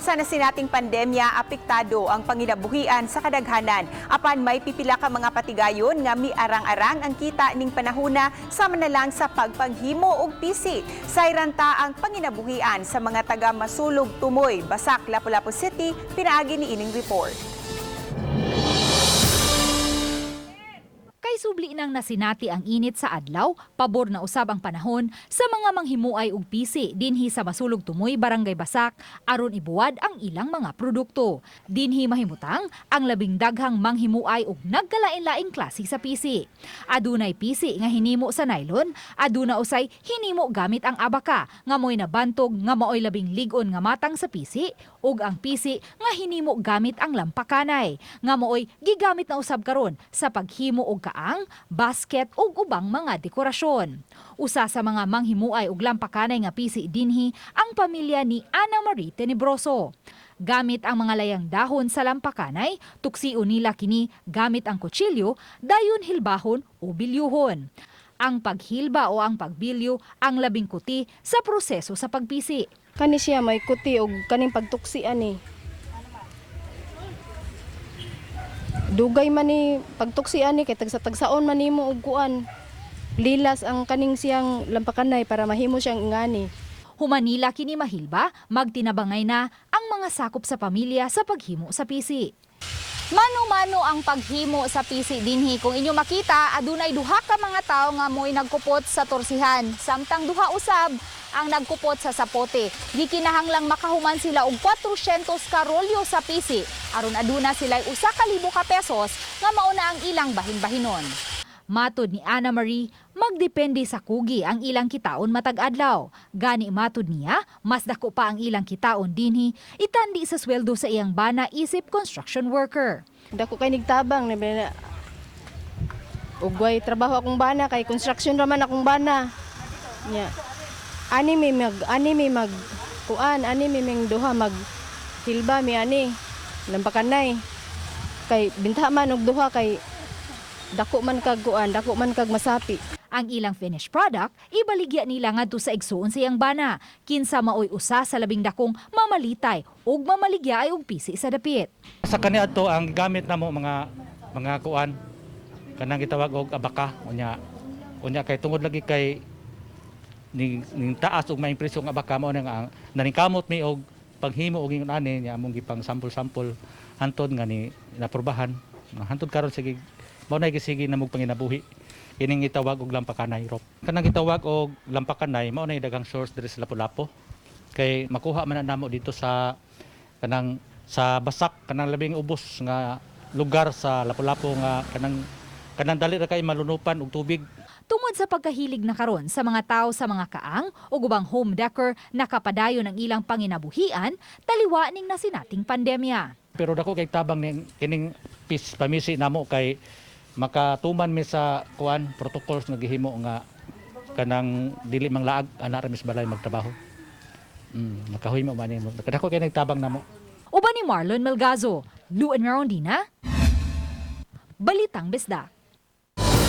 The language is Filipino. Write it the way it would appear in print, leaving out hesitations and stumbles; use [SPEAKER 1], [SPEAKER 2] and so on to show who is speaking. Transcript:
[SPEAKER 1] sa nasinating pandemya, apektado ang panginabuhian sa kadaghanan. Apan may pipila ka mga patigayon nga miarang-arang ang kita ning panahuna sama na lang sa pagpanghimo og pisi. Sayranta ang panginabuhian sa mga taga Masulog, Tumoy, Basak, Lapu-Lapu City, pinaagi ni ining report.
[SPEAKER 2] Kay subli nang nasinati ang init sa adlaw, pabor na usab ang panahon sa mga manghimuay og pisi dinhi sa Masulog Tumoy, Barangay Basak aron ibuwad ang ilang mga produkto. Dinhi mahimutang ang labing daghang manghimuay og nagkalain-laing klase sa pisi. Adunay pisi nga hinimo sa nylon, aduna usay hinimo gamit ang abaka nga moy nabantog nga maoy labing lig-on nga matang sa pisi ug ang pisi nga hinimo gamit ang lampakanay nga maoy gigamit na usab karon sa paghimo og kaang, basket ug ubang mga dekorasyon. Usa sa mga manghimuay og lampakanay nga pisi dinhi ang pamilya ni Ana Marie Tenebroso. Gamit ang mga layang dahon sa lampakanay, tuksiun nila kini gamit ang kutsilyo, dayon hilbahon o bilyuhon. Ang paghilba o ang pagbilyo ang labing kuti sa proseso sa pagpisi.
[SPEAKER 3] Kani siya may kuti og kaning pagtuksian ni. Dugay man ni pagtuksian ni kay tagsa-tagsaon man nimo og kuan. Lilas ang kaning siyang lampakanay para mahimo siyang ingani.
[SPEAKER 2] Humanila kini mahilba, magtinabangay na ang mga sakop sa pamilya sa paghimo sa pisi.
[SPEAKER 4] Mano-mano ang paghimo sa pisi dinhi. Kung inyo makita, adunay duha ka mga tawo nga mo'y nagkupot sa torsihan. Samtang duha usab ang nagkupot sa sapote. Di kinahanglang makahuman sila og 400 ka rolyo sa pisi. Aron aduna sila 1,000 ka pesos nga mauna ang ilang bahin-bahinon.
[SPEAKER 2] Matod ni Ana Marie, magdepende sa kugi ang ilang kitaon matag adlaw. Gani matod niya, mas dako pa ang ilang kitaon dinhi, itandi sa sweldo sa iyang bana isip construction worker.
[SPEAKER 3] Dako kay nigtabang na ugway trabaho akong bana kay construction raman akong bana. Nya. Ani mi mag kuan, ani mi ming duha mag hilba mi ani lampakanay. Kay binta man og duha kay dako man kag kuan, dako man kag masapi.
[SPEAKER 2] Ang ilang finished product, ibaligya nila ngadto sa igsuon sa iyang bana. Kinsa maoy usa sa labing dakong mamalitay ug mamaligya ay og pisi sa dapit.
[SPEAKER 5] Sa kaniadto ang gamit namo mga kuan kanang gitawag og abaka unya kay tungod lagi kay ning taas og maimpreso ang abaka mao nga naningkamot mi og paghimo og ingon ani nya among gipang sample hantod nga ni naprubahan hantod karon sige mao na sige namog panginabuhi kining gitawag og lampakanay rope. Kanang gitawag og lampakanay mao na daghang source diri sa Lapu-Lapu kay makuha man namo dito sa kanang sa Basak kanang labing ubos nga lugar sa Lapu-Lapu nga kanang dali ra kay malunupan og tubig.
[SPEAKER 2] Tungod sa pagkahilig na karon sa mga tao sa mga kaang o ubang home decor nakapadayon ang ilang panginabuhian, taliwa ning nasinating pandemya.
[SPEAKER 5] Pero dako kay tabang ning kining pamisi namo kay makatuman mi sa kuan protocols nga gihimo nga kanang dili mang laag ana ra mis balay magtrabaho. Makahoy mo man nimo. Dako kay nagtabang namo.
[SPEAKER 2] Uban ni Marlon Melgazo, Luan Marondina, Balitang Bisdak.